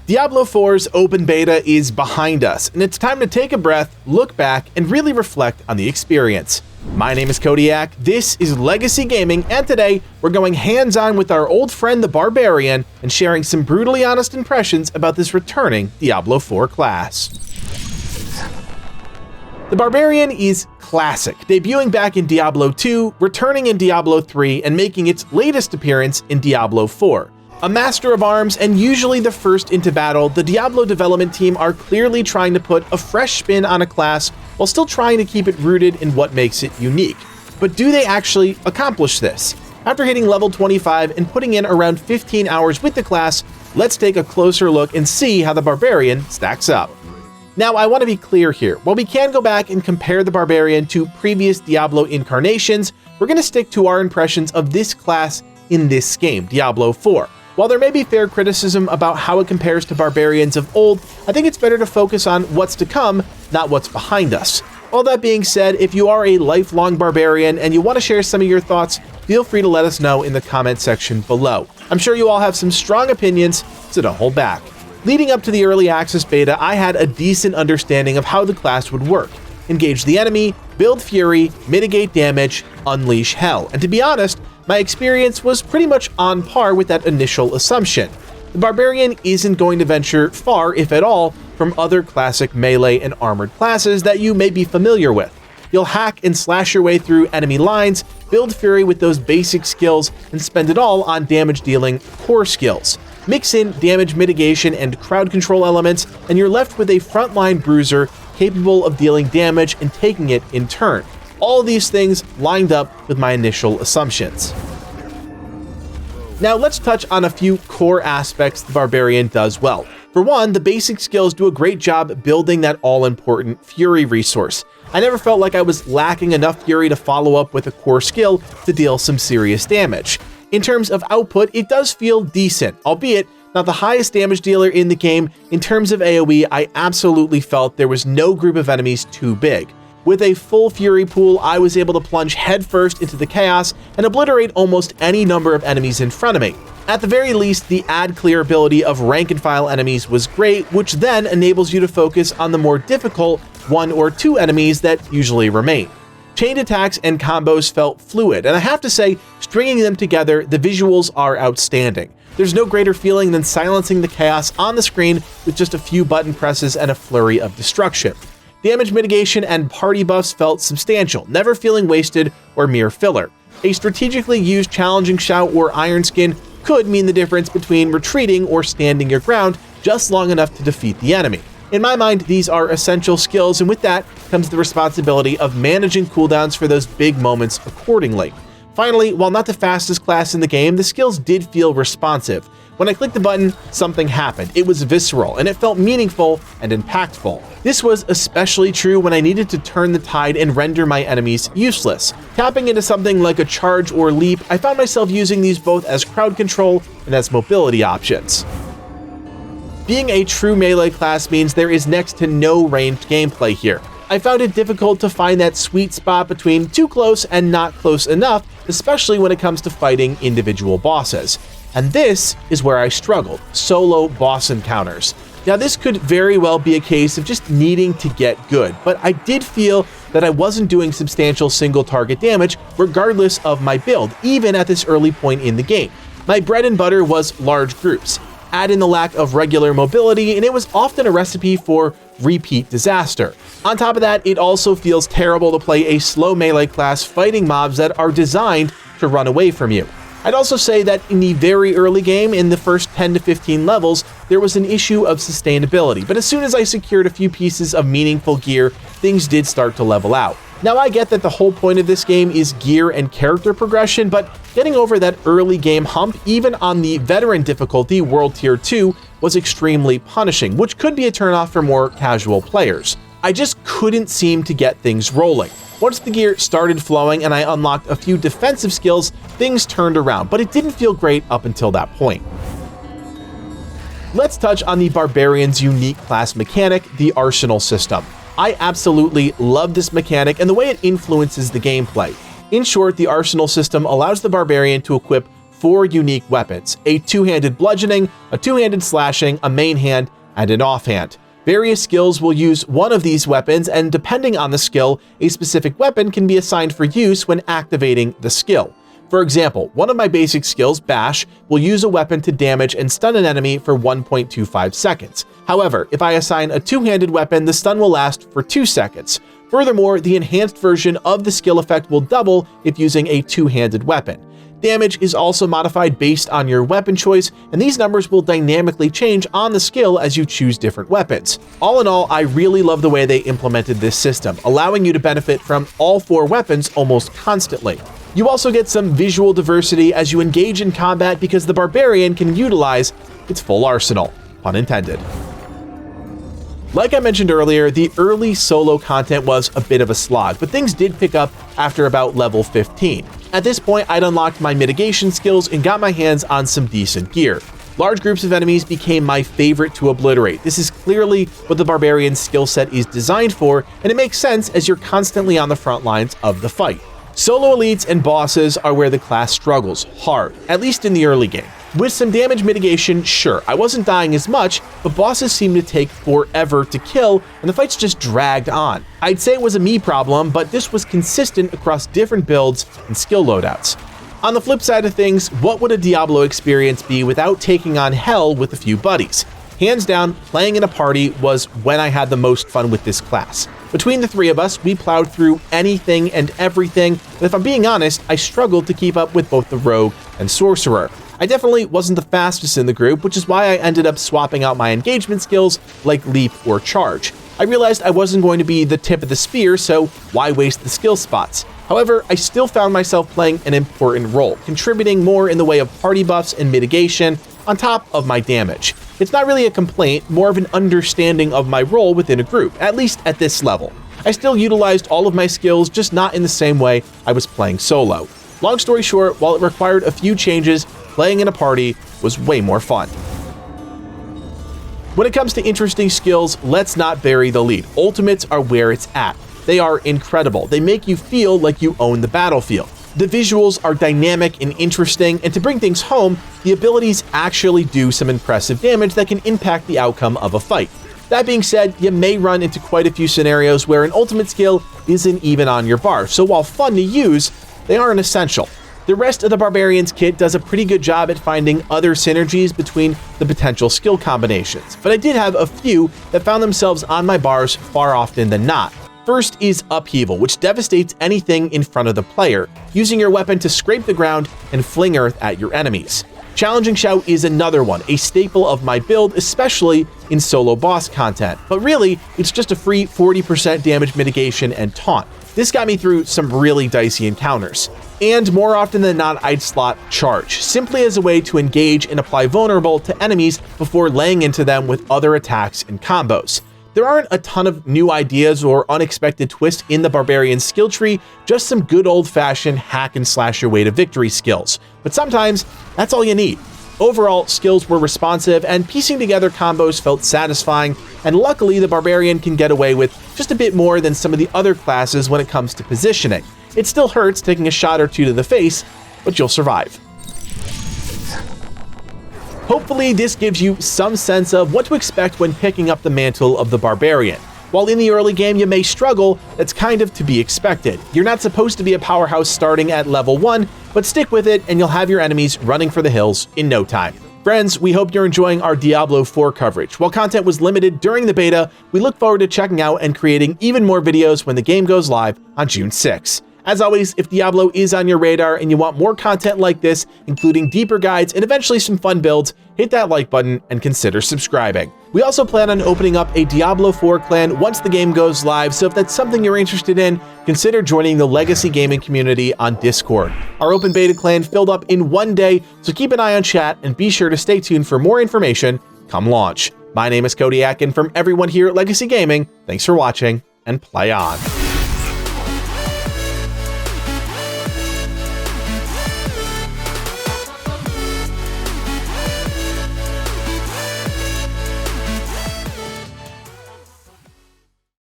Diablo 4's open beta is behind us, and it's time to take a breath, look back, and really reflect on the experience. My name is Codiak, this is Legacy Gaming, and today we're going hands-on with our old friend the Barbarian and sharing some brutally honest impressions about this returning Diablo 4 class. The Barbarian is classic, debuting back in Diablo 2, returning in Diablo 3, and making its latest appearance in Diablo 4. A master of arms and usually the first into battle, the Diablo development team are clearly trying to put a fresh spin on a class while still trying to keep it rooted in what makes it unique. But do they actually accomplish this? After hitting level 25 and putting in around 15 hours with the class, let's take a closer look and see how the Barbarian stacks up. Now, I want to be clear here. While we can go back and compare the Barbarian to previous Diablo incarnations, we're going to stick to our impressions of this class in this game, Diablo 4. While there may be fair criticism about how it compares to Barbarians of old, I think it's better to focus on what's to come, not what's behind us. All that being said, if you are a lifelong Barbarian and you want to share some of your thoughts, feel free to let us know in the comment section below. I'm sure you all have some strong opinions, so don't hold back. Leading up to the early access beta, I had a decent understanding of how the class would work. Engage the enemy, build fury, mitigate damage, unleash hell. And to be honest, my experience was pretty much on par with that initial assumption. The Barbarian isn't going to venture far, if at all, from other classic melee and armored classes that you may be familiar with. You'll hack and slash your way through enemy lines, build fury with those basic skills, and spend it all on damage dealing core skills. Mix in damage mitigation and crowd control elements, and you're left with a frontline bruiser capable of dealing damage and taking it in turn. All these things lined up with my initial assumptions. Now let's touch on a few core aspects the Barbarian does well. For one, the basic skills do a great job building that all-important Fury resource. I never felt like I was lacking enough Fury to follow up with a core skill to deal some serious damage. In terms of output, it does feel decent, albeit not the highest damage dealer in the game. In terms of AoE, I absolutely felt there was no group of enemies too big. With a full Fury pool, I was able to plunge headfirst into the chaos and obliterate almost any number of enemies in front of me. At the very least, the add clear ability of rank and file enemies was great, which then enables you to focus on the more difficult 1 or 2 enemies that usually remain. Chained attacks and combos felt fluid, and I have to say, stringing them together, the visuals are outstanding. There's no greater feeling than silencing the chaos on the screen with just a few button presses and a flurry of destruction. Damage mitigation and party buffs felt substantial, never feeling wasted or mere filler. A strategically used challenging shout or iron skin could mean the difference between retreating or standing your ground just long enough to defeat the enemy. In my mind, these are essential skills, and with that comes the responsibility of managing cooldowns for those big moments accordingly. Finally, while not the fastest class in the game, the skills did feel responsive. When I clicked the button, something happened. It was visceral, and it felt meaningful and impactful. This was especially true when I needed to turn the tide and render my enemies useless. Tapping into something like a charge or leap, I found myself using these both as crowd control and as mobility options. Being a true melee class means there is next to no ranged gameplay here. I found it difficult to find that sweet spot between too close and not close enough, especially when it comes to fighting individual bosses. And this is where I struggled, solo boss encounters. Now this could very well be a case of just needing to get good, but I did feel that I wasn't doing substantial single target damage regardless of my build, even at this early point in the game. My bread and butter was large groups. Add in the lack of regular mobility, and it was often a recipe for repeat disaster. On top of that, it also feels terrible to play a slow melee class fighting mobs that are designed to run away from you. I'd also say that in the very early game, in the first 10 to 15 levels, there was an issue of sustainability, but as soon as I secured a few pieces of meaningful gear, things did start to level out. Now I get that the whole point of this game is gear and character progression, but getting over that early game hump, even on the veteran difficulty, World Tier 2, was extremely punishing, which could be a turnoff for more casual players. I just couldn't seem to get things rolling. Once the gear started flowing and I unlocked a few defensive skills, things turned around, but it didn't feel great up until that point. Let's touch on the Barbarian's unique class mechanic, the Arsenal system. I absolutely love this mechanic and the way it influences the gameplay. In short, the Arsenal system allows the Barbarian to equip 4 unique weapons: a two-handed bludgeoning, a two-handed slashing, a main hand, and an offhand. Various skills will use one of these weapons, and depending on the skill, a specific weapon can be assigned for use when activating the skill. For example, one of my basic skills, Bash, will use a weapon to damage and stun an enemy for 1.25 seconds. However, if I assign a two-handed weapon, the stun will last for 2 seconds. Furthermore, the enhanced version of the skill effect will double if using a two-handed weapon. Damage is also modified based on your weapon choice, and these numbers will dynamically change on the skill as you choose different weapons. All in all, I really love the way they implemented this system, allowing you to benefit from all 4 weapons almost constantly. You also get some visual diversity as you engage in combat because the Barbarian can utilize its full arsenal, pun intended. Like I mentioned earlier, the early solo content was a bit of a slog, but things did pick up after about level 15. At this point, I'd unlocked my mitigation skills and got my hands on some decent gear. Large groups of enemies became my favorite to obliterate. This is clearly what the Barbarian skill set is designed for, and it makes sense as you're constantly on the front lines of the fight. Solo elites and bosses are where the class struggles hard, at least in the early game. With some damage mitigation, sure, I wasn't dying as much, but bosses seemed to take forever to kill, and the fights just dragged on. I'd say it was a me problem, but this was consistent across different builds and skill loadouts. On the flip side of things, what would a Diablo experience be without taking on hell with a few buddies? Hands down, playing in a party was when I had the most fun with this class. Between the 3 of us, we plowed through anything and everything, and if I'm being honest, I struggled to keep up with both the rogue and sorcerer. I definitely wasn't the fastest in the group, which is why I ended up swapping out my engagement skills like leap or charge. I realized I wasn't going to be the tip of the spear, so why waste the skill spots? However, I still found myself playing an important role, contributing more in the way of party buffs and mitigation on top of my damage. It's not really a complaint, more of an understanding of my role within a group, at least at this level. I still utilized all of my skills, just not in the same way I was playing solo. Long story short, while it required a few changes, playing in a party was way more fun. When it comes to interesting skills, let's not bury the lead. Ultimates are where it's at. They are incredible. They make you feel like you own the battlefield. The visuals are dynamic and interesting, and to bring things home, the abilities actually do some impressive damage that can impact the outcome of a fight. That being said, you may run into quite a few scenarios where an ultimate skill isn't even on your bar, so while fun to use, they aren't essential. The rest of the Barbarian's kit does a pretty good job at finding other synergies between the potential skill combinations, but I did have a few that found themselves on my bars far often than not. First is Upheaval, which devastates anything in front of the player, using your weapon to scrape the ground and fling earth at your enemies. Challenging Shout is another one, a staple of my build, especially in solo boss content, but really, it's just a free 40% damage mitigation and taunt. This got me through some really dicey encounters. And more often than not, I'd slot Charge, simply as a way to engage and apply Vulnerable to enemies before laying into them with other attacks and combos. There aren't a ton of new ideas or unexpected twists in the Barbarian skill tree, just some good old-fashioned hack and slash your way to victory skills. But sometimes, that's all you need. Overall, skills were responsive, and piecing together combos felt satisfying, and luckily the Barbarian can get away with just a bit more than some of the other classes when it comes to positioning. It still hurts taking a shot or two to the face, but you'll survive. Hopefully this gives you some sense of what to expect when picking up the mantle of the Barbarian. While in the early game you may struggle, that's kind of to be expected. You're not supposed to be a powerhouse starting at level 1, but stick with it and you'll have your enemies running for the hills in no time. Friends, we hope you're enjoying our Diablo 4 coverage. While content was limited during the beta, we look forward to checking out and creating even more videos when the game goes live on June 6. As always, if Diablo is on your radar and you want more content like this, including deeper guides and eventually some fun builds, hit that like button and consider subscribing. We also plan on opening up a Diablo 4 clan once the game goes live, so if that's something you're interested in, consider joining the Legacy Gaming community on Discord. Our open beta clan filled up in one day, so keep an eye on chat and be sure to stay tuned for more information come launch. My name is Codiak, and from everyone here at Legacy Gaming, thanks for watching and play on.